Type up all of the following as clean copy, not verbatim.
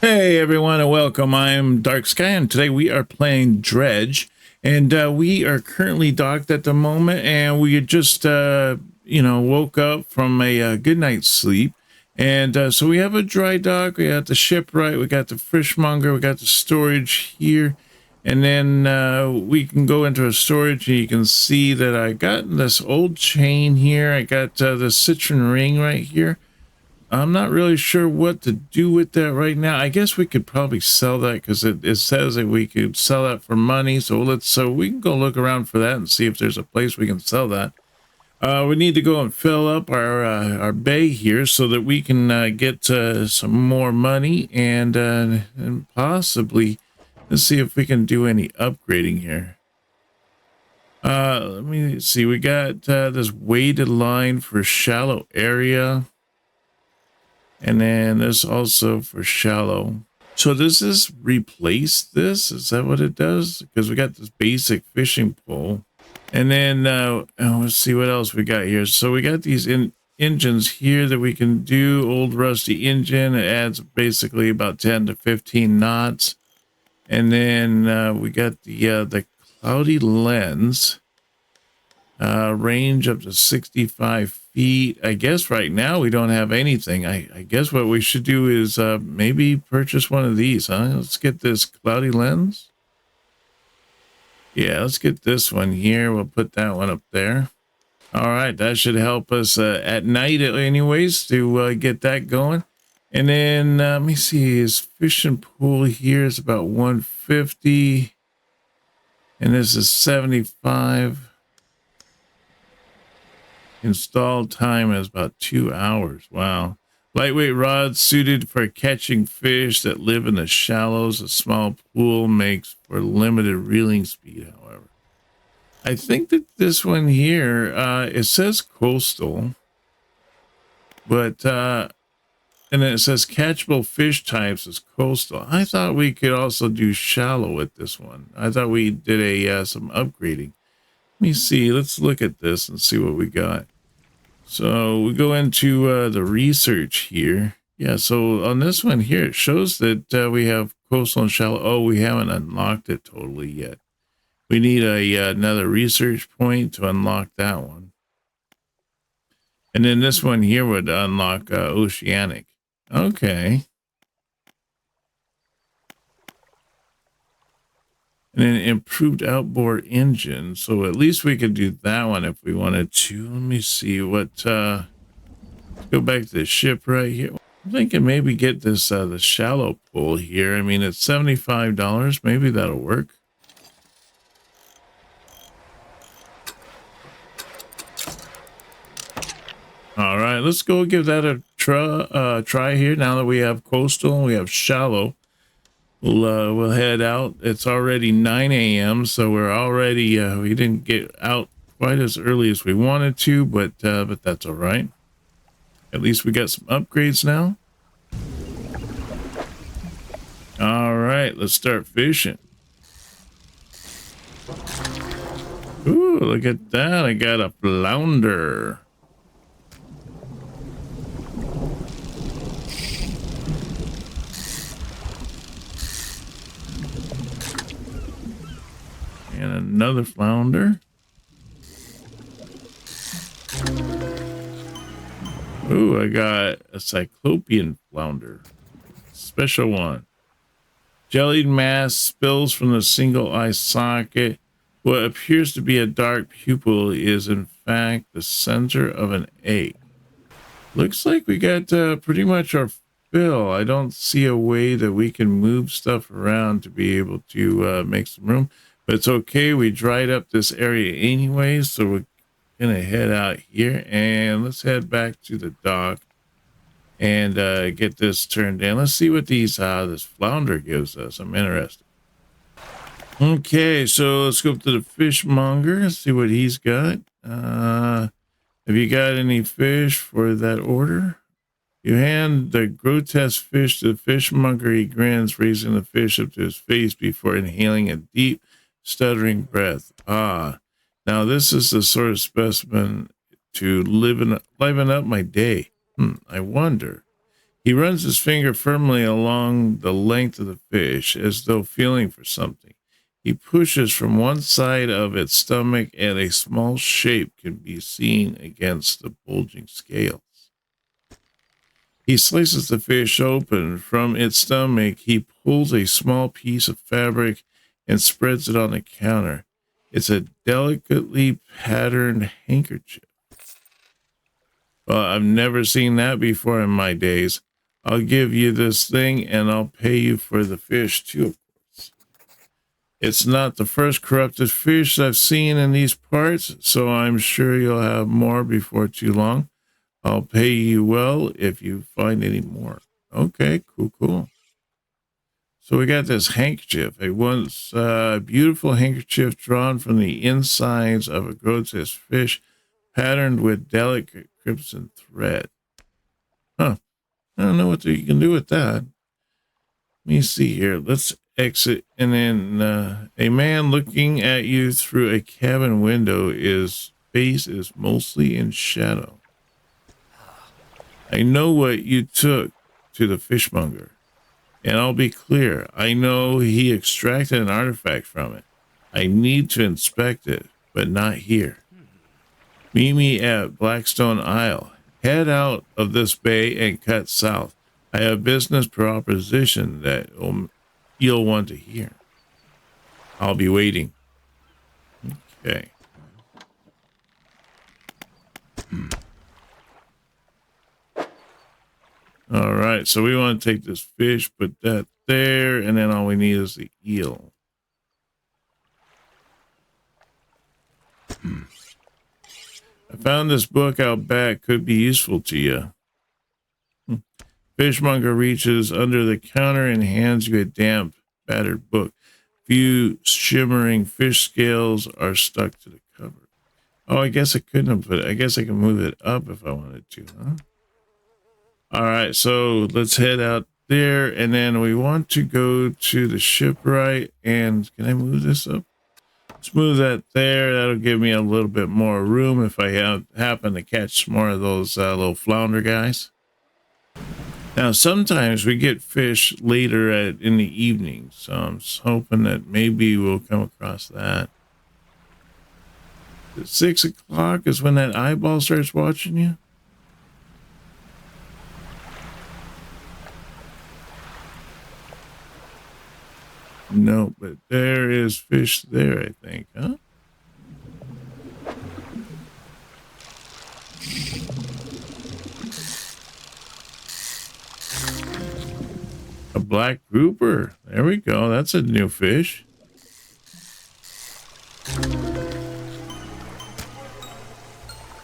Hey everyone and welcome. I'm Dark Sky and today we are playing Dredge and we are currently docked at the moment and we had just woke up from a good night's sleep and so we have a dry dock, we got the shipwright, we got the fishmonger, we got the storage here, and then we can go into a storage and you can see that I got this old chain here. I got the citron ring right here. I'm not really sure what to do with that right now. I guess we could probably sell that because it says that we could sell that for money. So we can go look around for that and see if there's a place we can sell that. We need to go and fill up our bay here so that we can get some more money and possibly let's see if we can do any upgrading here. Let me see. We got this weighted line for shallow area. And then this also for shallow. So does this replace this? Is that what it does? Because we got this basic fishing pole. And then let's see what else we got here. So we got these engines here that we can do. Old rusty engine. It adds basically about 10 to 15 knots. And then we got the cloudy lens. Range up to 65 feet. I guess right now we don't have anything. I guess what we should do is maybe purchase one of these, huh? Let's get this cloudy lens. Yeah, let's get this one here. We'll put that one up there. All right, that should help us at night anyways to get that going. And then let me see, his fishing pool here is about 150. And this is 75. Install time is about 2 hours. Wow. Lightweight rods suited for catching fish that live in the shallows. A small pool makes for limited reeling speed, however. I think that this one here, it says coastal, but, and then it says catchable fish types is coastal. I thought we could also do shallow with this one. I thought we did some upgrading. Let me see. Let's look at this and see what we got. So we go into the research here. Yeah, so on this one here, it shows that we have coastal and shallow. Oh, we haven't unlocked it totally yet. We need another research point to unlock that one. And then this one here would unlock oceanic. Okay. And then improved outboard engine. So at least we could do that one if we wanted to. Let me see what, let's go back to the ship right here. I'm thinking maybe get this, the shallow pool here. I mean, it's $75. Maybe that'll work. All right, let's go give that a try here. Now that we have coastal, we have shallow. We'll head out. It's already 9 a.m. so we're already we didn't get out quite as early as we wanted to, but that's all right. At least we got some upgrades now. All right, let's start fishing. Ooh, look at that. I got a flounder. And another flounder. Ooh, I got a cyclopean flounder. Special one. Jellied mass spills from the single eye socket. What appears to be a dark pupil is in fact the center of an egg. Looks like we got pretty much our fill. I don't see a way that we can move stuff around to be able to make some room. But it's okay. We dried up this area anyway, so we're gonna head out here and let's head back to the dock and get this turned in. Let's see what these this flounder gives us. I'm interested. Okay, so let's go up to the fishmonger. See what he's got. Have you got any fish for that order? You hand the grotesque fish to the fishmonger. He grins, raising the fish up to his face before inhaling a deep, stuttering breath. Ah, now this is the sort of specimen to liven up my day. I wonder. He runs his finger firmly along the length of the fish, as though feeling for something. He pushes from one side of its stomach, and a small shape can be seen against the bulging scales. He slices the fish open. From its stomach, he pulls a small piece of fabric and spreads it on the counter. It's a delicately patterned handkerchief. Well, I've never seen that before in my days. I'll give you this thing, and I'll pay you for the fish, too, of course. It's not the first corrupted fish I've seen in these parts, so I'm sure you'll have more before too long. I'll pay you well if you find any more. Okay, cool. So we got this handkerchief, a once beautiful handkerchief drawn from the insides of a grotesque fish, patterned with delicate crimson thread. Huh. I don't know what you can do with that. Let me see here. Let's exit. And then a man looking at you through a cabin window. His face is mostly in shadow. I know what you took to the fishmonger. And I'll be clear. I know he extracted an artifact from it. I need to inspect it, but not here. Meet me at Blackstone Isle. Head out of this bay and cut south. I have business proposition that you'll want to hear. I'll be waiting. Okay. All right, so we want to take this fish, put that there, and then all we need is the eel. I found this book out back. Could be useful to you. Fishmonger reaches under the counter and hands you a damp, battered book. Few shimmering fish scales are stuck to the cover. Oh, I guess I couldn't have put it. I guess I can move it up if I wanted to, huh? All right, so let's head out there, and then we want to go to the shipwright. And can I move this up? Let's move that there. That'll give me a little bit more room if I happen to catch more of those little flounder guys. Now, sometimes we get fish later in the evening, so I'm hoping that maybe we'll come across that. At 6 o'clock is when that eyeball starts watching you. No, but there is fish there, I think, huh? A black grouper. There we go. That's a new fish.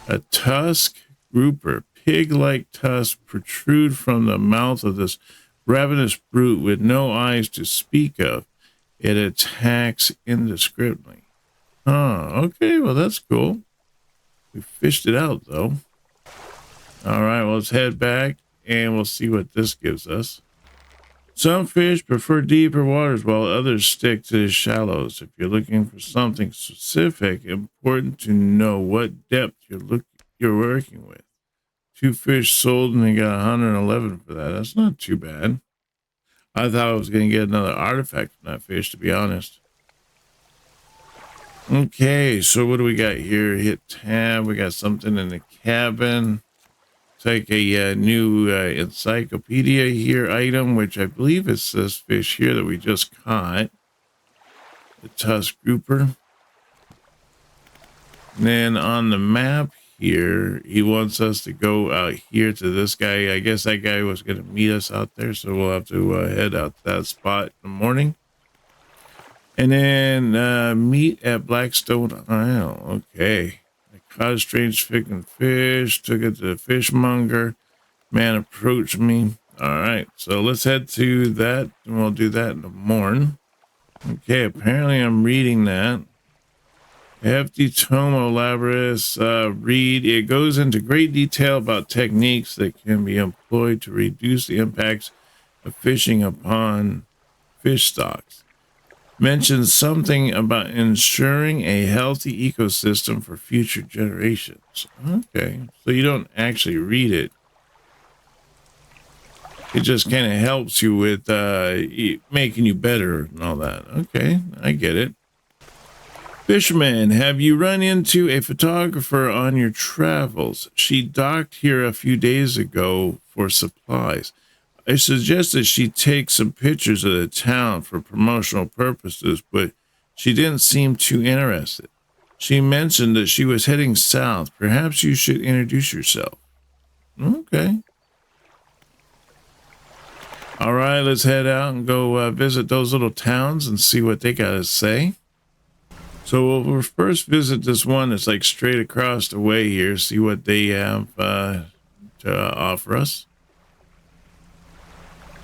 A tusk grouper. Pig-like tusks protrude from the mouth of this ravenous brute with no eyes to speak of. It attacks indiscriminately. Oh, okay. Well, that's cool. We fished it out, though. All right. Well, let's head back and we'll see what this gives us. Some fish prefer deeper waters while others stick to the shallows. If you're looking for something specific, important to know what depth you're working with. 2 fish sold and they got 111 for that. That's not too bad. I thought I was going to get another artifact from that fish, to be honest. Okay, so what do we got here? Hit tab. We got something in the cabin. Take a new encyclopedia here item, which I believe is this fish here that we just caught. The tusk grouper. And then on the map here, he wants us to go out here to this guy. I guess that guy was going to meet us out there, so we'll have to head out to that spot in the morning. And then meet at Blackstone Isle. Okay. I caught a strange looking fish, took it to the fishmonger. Man approached me. All right, so let's head to that, and we'll do that in the morning. Okay, apparently I'm reading that. Hefty Tomo Labris read. It goes into great detail about techniques that can be employed to reduce the impacts of fishing upon fish stocks. Mentions something about ensuring a healthy ecosystem for future generations. Okay, so you don't actually read it. It just kind of helps you with making you better and all that. Okay, I get it. Fisherman, have you run into a photographer on your travels? She docked here a few days ago for supplies. I suggested she take some pictures of the town for promotional purposes, but she didn't seem too interested. She mentioned that she was heading south. Perhaps you should introduce yourself. Okay. All right, let's head out and go visit those little towns and see what they got to say. So we'll first visit this one that's like straight across the way here, see what they have to offer us.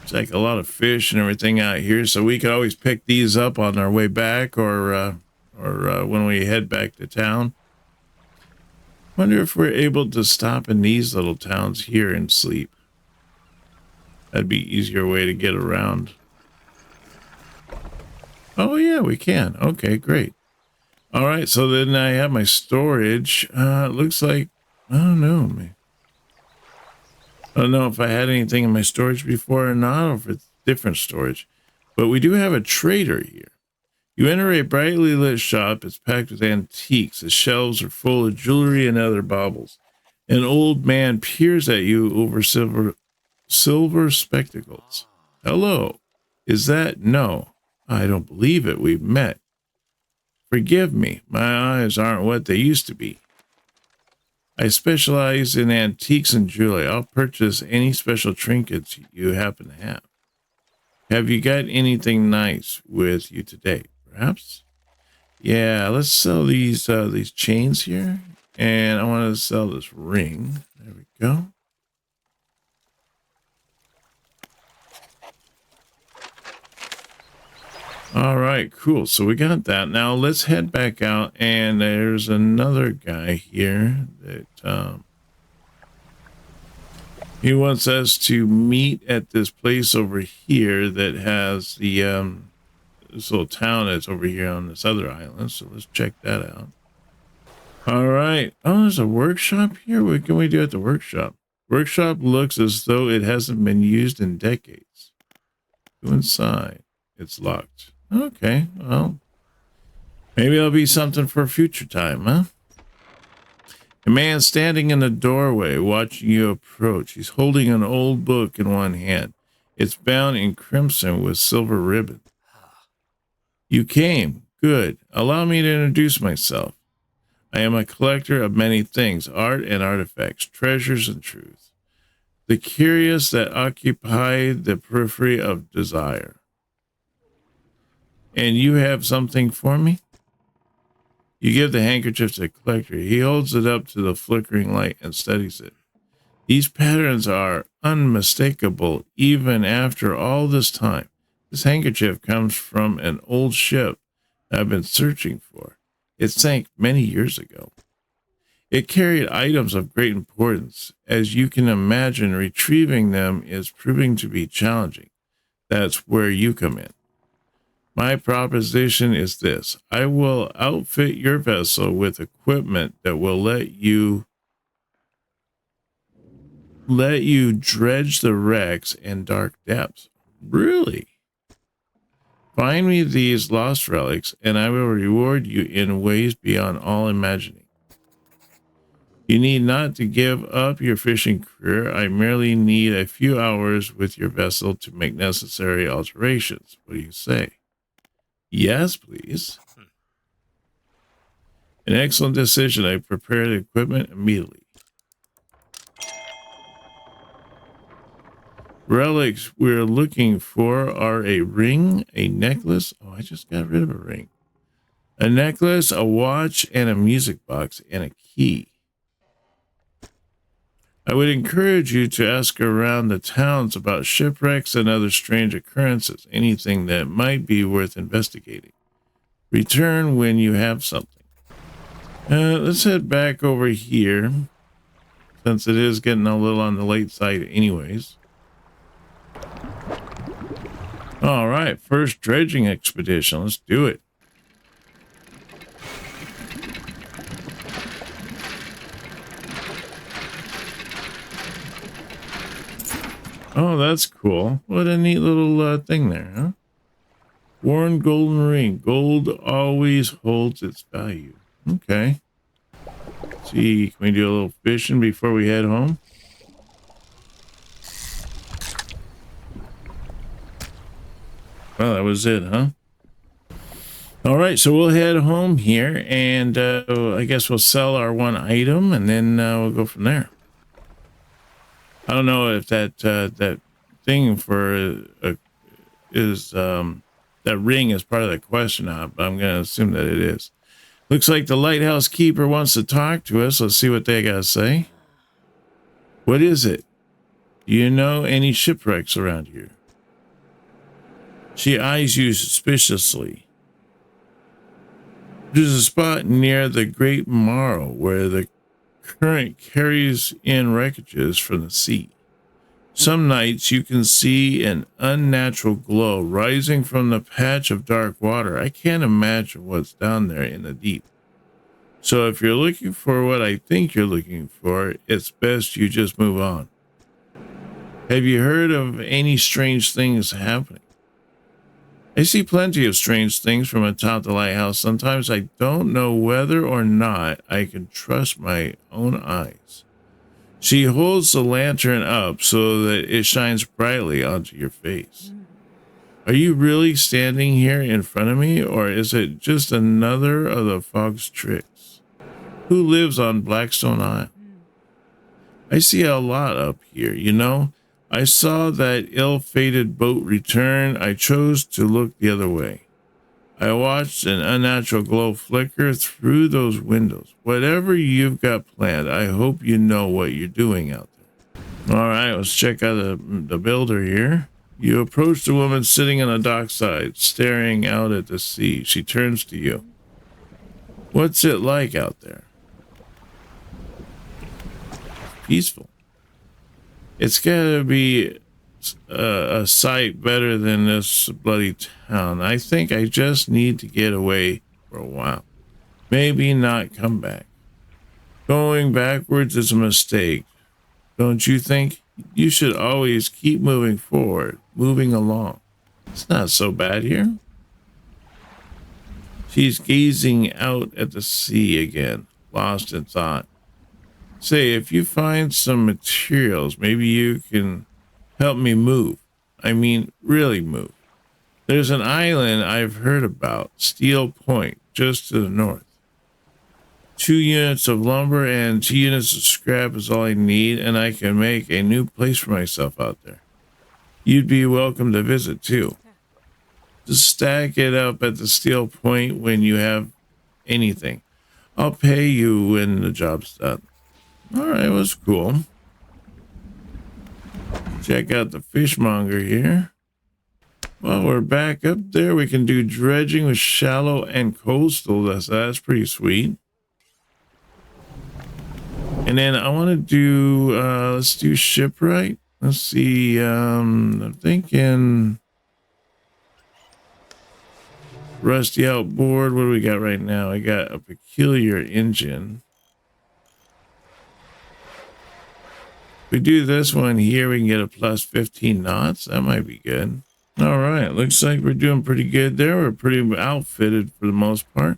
It's like a lot of fish and everything out here, so we could always pick these up on our way back or when we head back to town. Wonder if we're able to stop in these little towns here and sleep. That'd be easier way to get around. Oh yeah, we can. Okay, great. All right, so then I have my storage. It looks like, I don't know. I don't know if I had anything in my storage before or not, or if it's different storage. But we do have a trader here. You enter a brightly lit shop. It's packed with antiques. The shelves are full of jewelry and other baubles. An old man peers at you over silver spectacles. Hello. Is that? No. I don't believe it. We've met. Forgive me, my eyes aren't what they used to be. I specialize in antiques and jewelry. I'll purchase any special trinkets you happen to have. Have you got anything nice with you today, perhaps? Yeah, let's sell these chains here. And I want to sell this ring. There we go. All right, cool. So we got that. Now let's head back out, and there's another guy here that he wants us to meet at this place over here that has the this little town that's over here on this other island. So let's check that out. All right. Oh, there's a workshop here. What can we do at the workshop? Workshop looks as though it hasn't been used in decades. Go inside. It's locked. Okay, well, maybe it'll be something for a future time, huh? A man standing in the doorway watching you approach. He's holding an old book in one hand. It's bound in crimson with silver ribbon. You came. Good. Allow me to introduce myself. I am a collector of many things, art and artifacts, treasures and truth. The curious that occupy the periphery of desire. And you have something for me? You give the handkerchief to the collector. He holds it up to the flickering light and studies it. These patterns are unmistakable even after all this time. This handkerchief comes from an old ship I've been searching for. It sank many years ago. It carried items of great importance. As you can imagine, retrieving them is proving to be challenging. That's where you come in. My proposition is this. I will outfit your vessel with equipment that will let you dredge the wrecks and dark depths. Really? Find me these lost relics, and I will reward you in ways beyond all imagining. You need not to give up your fishing career. I merely need a few hours with your vessel to make necessary alterations. What do you say? Yes, please. An excellent decision. I prepared the equipment immediately. Relics we're looking for are a ring, a necklace. Oh, I just got rid of a ring. A necklace, a watch, and a music box, and a key. I would encourage you to ask around the towns about shipwrecks and other strange occurrences, anything that might be worth investigating. Return when you have something. Let's head back over here, since it is getting a little on the late side anyways. All right, first dredging expedition. Let's do it. Oh, that's cool. What a neat little thing there, huh? Worn golden ring. Gold always holds its value. Okay. Let's see, can we do a little fishing before we head home? Well, that was it, huh? All right, so we'll head home here, and I guess we'll sell our one item, and then we'll go from there. I don't know if that that thing for is that ring is part of the question, but I'm going to assume that it is. Looks like the lighthouse keeper wants to talk to us. Let's see what they got to say. What is it? Do you know any shipwrecks around here? She eyes you suspiciously. There's a spot near the Great Marl where the current carries in wreckages from the sea. Some nights you can see an unnatural glow rising from the patch of dark water. I can't imagine what's down there in the deep. So if you're looking for what I think you're looking for, it's best you just move on. Have you heard of any strange things happening? I see plenty of strange things from atop the lighthouse. Sometimes I don't know whether or not I can trust my own eyes. She holds the lantern up so that it shines brightly onto your face. Are you really standing here in front of me, or is it just another of the fog's tricks? Who lives on Blackstone Isle? I see a lot up here, you know. I saw that ill-fated boat return. I chose to look the other way. I watched an unnatural glow flicker through those windows. Whatever you've got planned, I hope you know what you're doing out there. All right, let's check out the builder here. You approach the woman sitting on the dockside, staring out at the sea. She turns to you. What's it like out there? Peaceful. It's gotta be a sight better than this bloody town. I think I just need to get away for a while. Maybe not come back. Going backwards is a mistake. Don't you think? You should always keep moving forward, moving along. It's not so bad here. She's gazing out at the sea again, lost in thought. Say, if you find some materials, maybe you can help me move. I mean, really move. There's an island I've heard about, Steel Point, just to the north. 2 units of lumber and 2 units of scrap is all I need, and I can make a new place for myself out there. You'd be welcome to visit, too. Just stack it up at the Steel Point when you have anything. I'll pay you when the job's done. All right, it was cool. Check out the fishmonger here. Well, we're back up there. We can do dredging with shallow and coastal. That's pretty sweet. And then I want to do, let's do shipwright. Let's see, I'm thinking rusty outboard. What do we got right now? I got a peculiar engine. We do this one here, we can get a plus 15 knots. That might be good. All right, looks like we're doing pretty good there. We're pretty outfitted for the most part.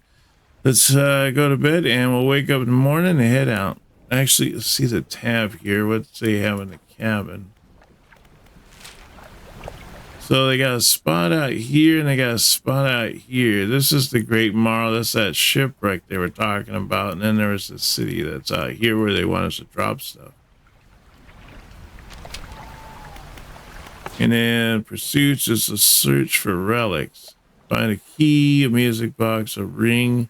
Let's go to bed, and we'll wake up in the morning and head out. Actually, let's see the tab here. What they have in the cabin. So they got a spot out here, and they got a spot out here. This is the Great Marl. That's that shipwreck they were talking about. And then there was the city that's out here where they want us to drop stuff. And then pursuits is a search for relics. Find a key, a music box, a ring.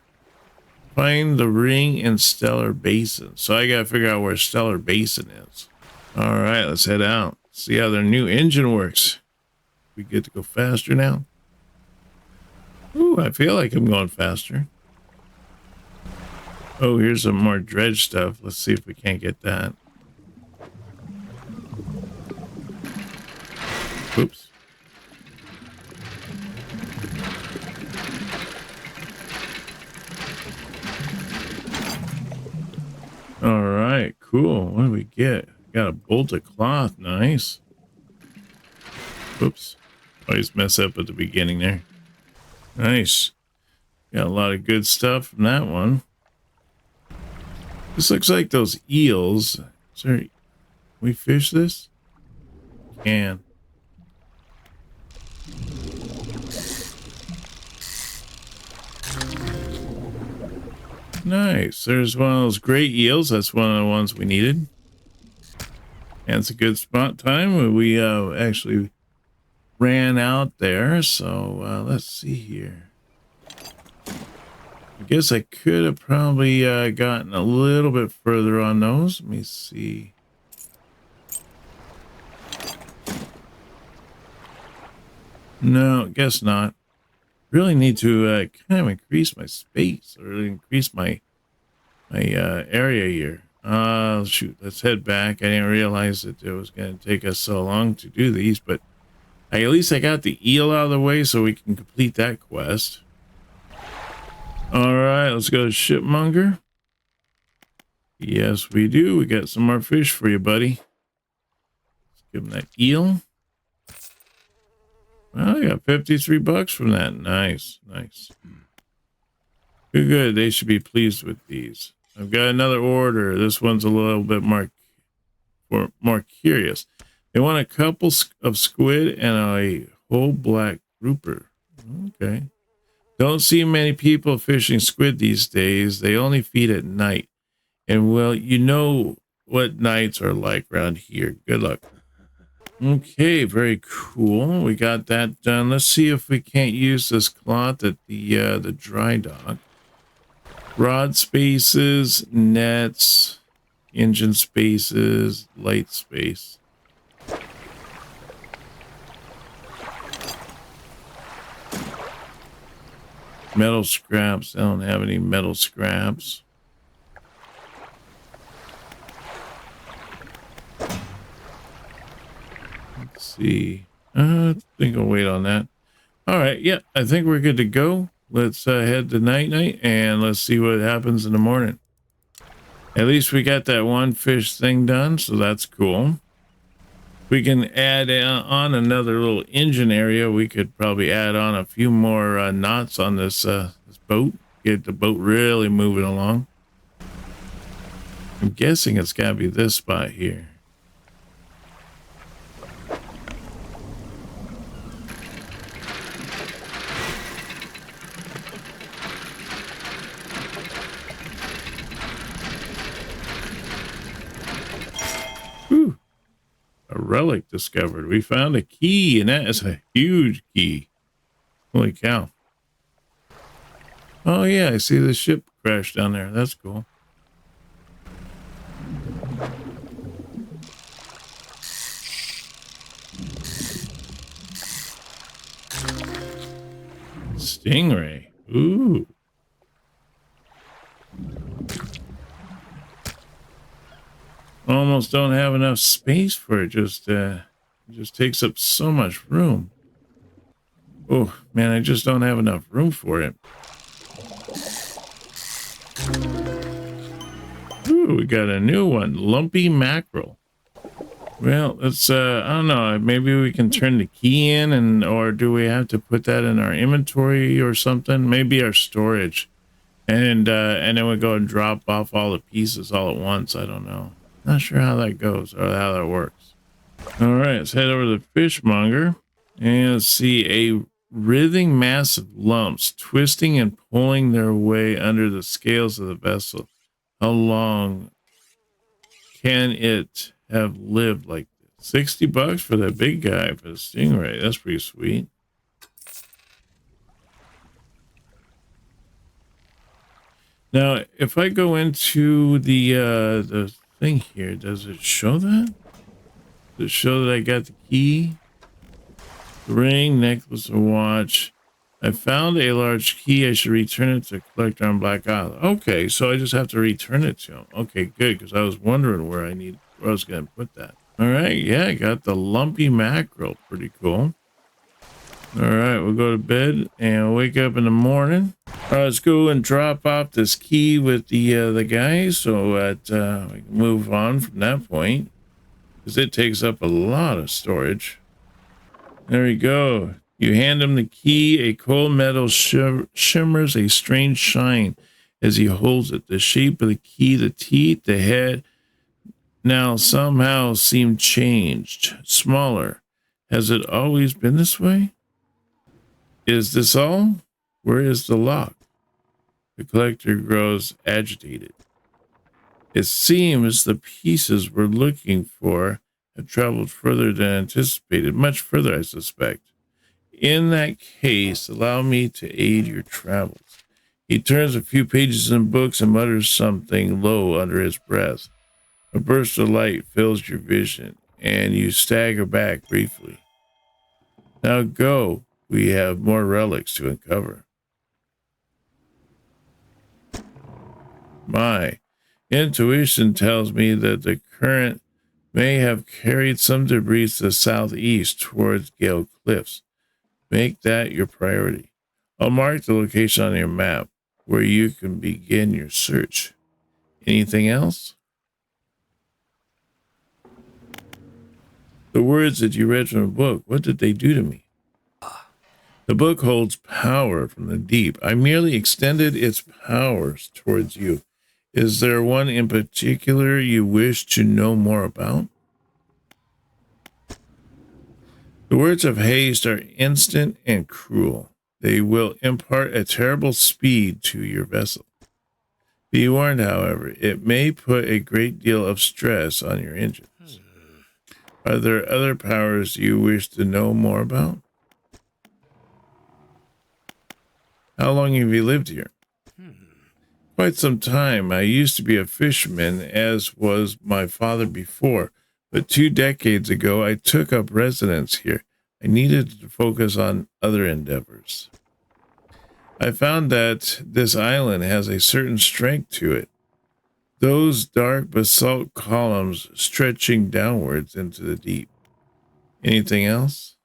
Find the ring in Stellar Basin. So I gotta figure out where Stellar Basin is. All right, let's head out. See how their new engine works. We get to go faster now. Ooh, I feel like I'm going faster. Oh, here's some more dredge stuff. Let's see if we can't get that. Oops. All right, cool. What do we get? Got a bolt of cloth. Nice. Whoops. Always mess up at the beginning there. Nice. Got a lot of good stuff from that one. This looks like those eels. Sorry, can we fish this? Can. Nice. There's one of those great eels. That's one of the ones we needed. And it's a good spot time when we actually ran out there. So let's see here. I guess I could have probably gotten a little bit further on those. Let me see. No, guess not. Really need to kind of increase my space or increase my area here. Shoot, let's head back. I didn't realize that it was going to take us so long to do these, but at least I got the eel out of the way so we can complete that quest. All right, let's go to Shipmonger. Yes, we do. We got some more fish for you, buddy. Let's give him that eel. Well, I got 53 bucks from that. Nice, nice. Good, good. They should be pleased with these. I've got another order. This one's a little bit more curious. They want a couple of squid and a whole black grouper. Okay. Don't see many people fishing squid these days. They only feed at night. And well, you know what nights are like around here. Good luck. Okay, very cool. We got that done. Let's see if we can't use this cloth at the dry dock. Rod spaces, nets, engine spaces, light space. Metal scraps. I don't have any metal scraps. Let's see. I think I'll wait on that. All right. Yeah, I think we're good to go. Let's head to night and let's see what happens in the morning. At least we got that one fish thing done, so that's cool. We can add on another little engine area. We could probably add on a few more knots on this this boat. Get the boat really moving along. I'm guessing it's got to be this spot here. Whew. A relic discovered. We found a key, and that is a huge key. Holy cow. Oh yeah, I see the ship crash down there. That's cool. Stingray. Ooh. Almost don't have enough space for it. It just takes up so much room. Oh man, I just don't have enough room for it. Ooh, we got a new one, lumpy mackerel. Well, let's I don't know, maybe we can turn the key in, or do we have to put that in our inventory or something? Maybe our storage. And then we go and drop off all the pieces all at once. I don't know. Not sure how that goes or how that works. All right, let's head over to the fishmonger and let's see a writhing mass of lumps twisting and pulling their way under the scales of the vessel. How long can it have lived like this? 60 bucks for that big guy for the stingray. That's pretty sweet. Now, if I go into the thing here, does it show that? Does it show that I got the key? Ring, necklace, or watch. I found a large key. I should return it to collector on Black Island. Okay, so I just have to return it to him. Okay, good, because I was wondering where I was going to put that. All right, yeah, I got the lumpy mackerel. Pretty cool. All right, we'll go to bed and wake up in the morning. All right, let's go and drop off this key with the guy so that we can move on from that point, because it takes up a lot of storage. There we go. You hand him the key. A cold metal shimmers a strange shine as he holds it. The shape of the key, the teeth, the head now somehow seem changed, smaller. Has it always been this way? Is this all? Where is the lock? The collector grows agitated. It seems the pieces we're looking for have traveled further than anticipated, much further, I suspect. In that case, allow me to aid your travels. He turns a few pages in books and mutters something low under his breath. A burst of light fills your vision, and you stagger back briefly. Now go. We have more relics to uncover. My intuition tells me that the current may have carried some debris to the southeast towards Gale Cliffs. Make that your priority. I'll mark the location on your map where you can begin your search. Anything else? The words that you read from the book, what did they do to me? The book holds power from the deep. I merely extended its powers towards you. Is there one in particular you wish to know more about? The words of haste are instant and cruel. They will impart a terrible speed to your vessel. Be warned, however, it may put a great deal of stress on your engines. Are there other powers you wish to know more about? How long have you lived here? Quite some time. I used to be a fisherman, as was my father before, but 2 decades ago I took up residence here. I needed to focus on other endeavors. I found that this island has a certain strength to it. Those dark basalt columns stretching downwards into the deep. Anything else?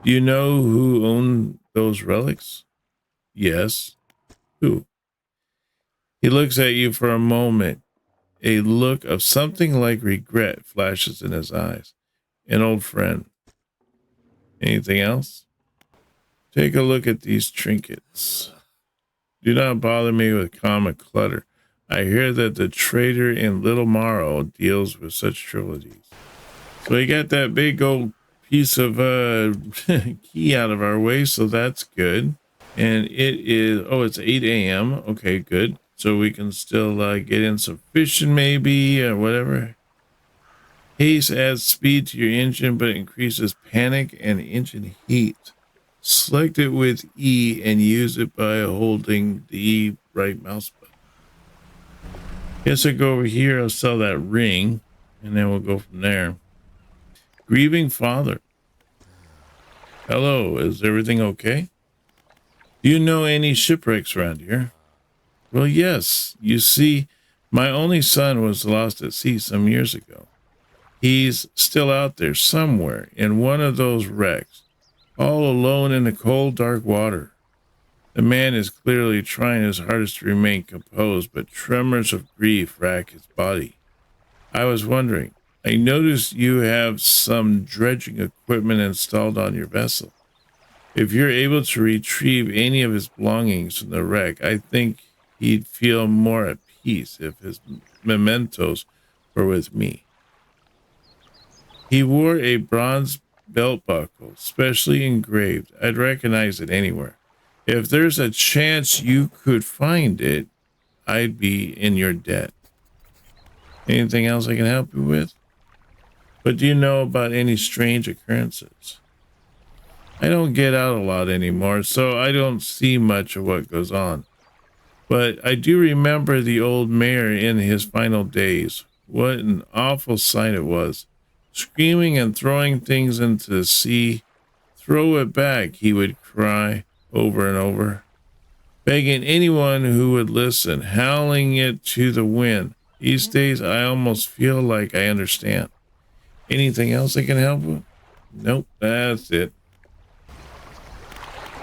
Do you know who owned those relics? Yes. Who? He looks at you for a moment. A look of something like regret flashes in his eyes. An old friend. Anything else? Take a look at these trinkets. Do not bother me with common clutter. I hear that the trader in Little Morrow deals with such frivolities. So he got that big old piece of key out of our way, so that's good. And it is, it's 8 a.m. Okay, good. So we can still get in some fishing maybe, or whatever. Haste adds speed to your engine, but increases panic and engine heat. Select it with E and use it by holding the E right mouse button. Guess I'll go over here, I'll sell that ring, and then we'll go from there. Grieving father. Hello, is everything okay? Do you know any shipwrecks around here? Well, yes. You see, my only son was lost at sea some years ago. He's still out there somewhere in one of those wrecks, all alone in the cold, dark water. The man is clearly trying his hardest to remain composed, but tremors of grief rack his body. I was wondering, I noticed you have some dredging equipment installed on your vessel. If you're able to retrieve any of his belongings from the wreck, I think he'd feel more at peace if his mementos were with me. He wore a bronze belt buckle, specially engraved. I'd recognize it anywhere. If there's a chance you could find it, I'd be in your debt. Anything else I can help you with? But do you know about any strange occurrences? I don't get out a lot anymore, so I don't see much of what goes on. But I do remember the old mayor in his final days. What an awful sight it was. Screaming and throwing things into the sea. Throw it back, he would cry over and over. Begging anyone who would listen, howling it to the wind. These days, I almost feel like I understand. Anything else I can help with? Nope, that's it.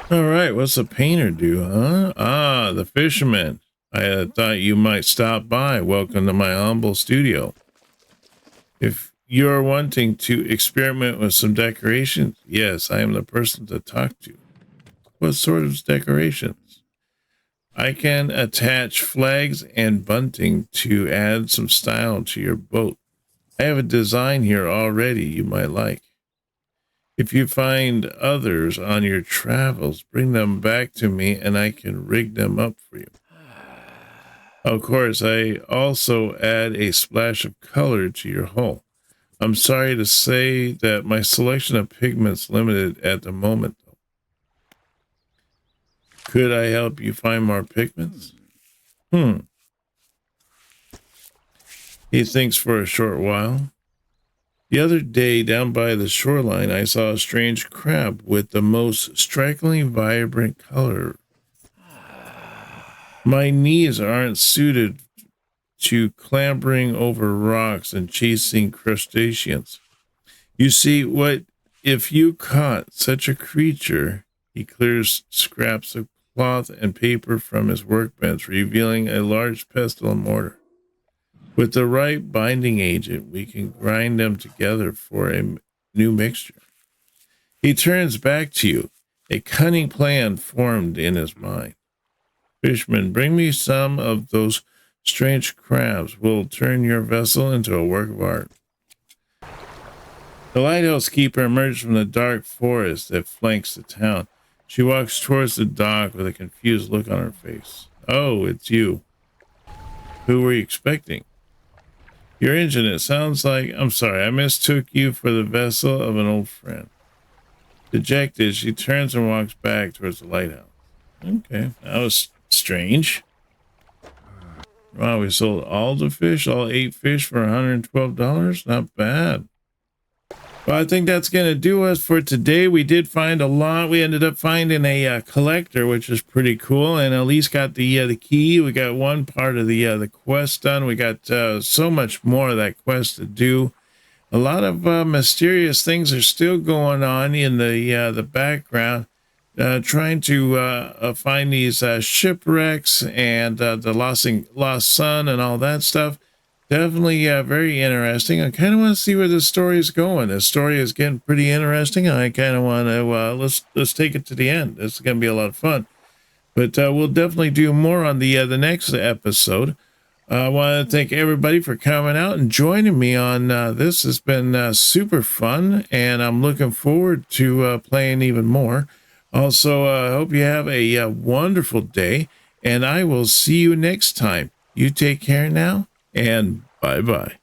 All right, what's the painter do, huh? Ah, the fisherman. I thought you might stop by. Welcome to my humble studio. If you're wanting to experiment with some decorations? Yes, I am the person to talk to. What sort of decorations? I can attach flags and bunting to add some style to your boat. I have a design here already you might like. If you find others on your travels, bring them back to me and I can rig them up for you. Of course, I also add a splash of color to your hull. I'm sorry to say that my selection of pigments limited at the moment, though. Could I help you find more pigments? He thinks for a short while. The other day, down by the shoreline, I saw a strange crab with the most strikingly vibrant color. My knees aren't suited to clambering over rocks and chasing crustaceans. You see, what if you caught such a creature? He clears scraps of cloth and paper from his workbench, revealing a large pestle and mortar. With the right binding agent, we can grind them together for a new mixture. He turns back to you, a cunning plan formed in his mind. Fisherman, bring me some of those strange crabs. We'll turn your vessel into a work of art. The lighthouse keeper emerged from the dark forest that flanks the town. She walks towards the dock with a confused look on her face. Oh, it's you. Who were you expecting? Your engine, it sounds like... I'm sorry, I mistook you for the vessel of an old friend. Dejected, she turns and walks back towards the lighthouse. Okay, that was strange. Wow, we sold all the fish, all 8 fish for $112. Not bad. Well, I think that's going to do us for today. We did find a lot. We ended up finding a collector, which is pretty cool. And at least got the key. We got one part of the quest done. We got so much more of that quest to do. A lot of mysterious things are still going on in the background. Trying to find these shipwrecks and the lost son and all that stuff. Definitely very interesting. I kind of want to see where this story is going. The story is getting pretty interesting, and I kind of want to let's take it to the end. This is going to be a lot of fun. But we'll definitely do more on the next episode. I want to thank everybody for coming out and joining me on this. It's been super fun, and I'm looking forward to playing even more. Also, I hope you have a wonderful day, and I will see you next time. You take care now. And bye-bye.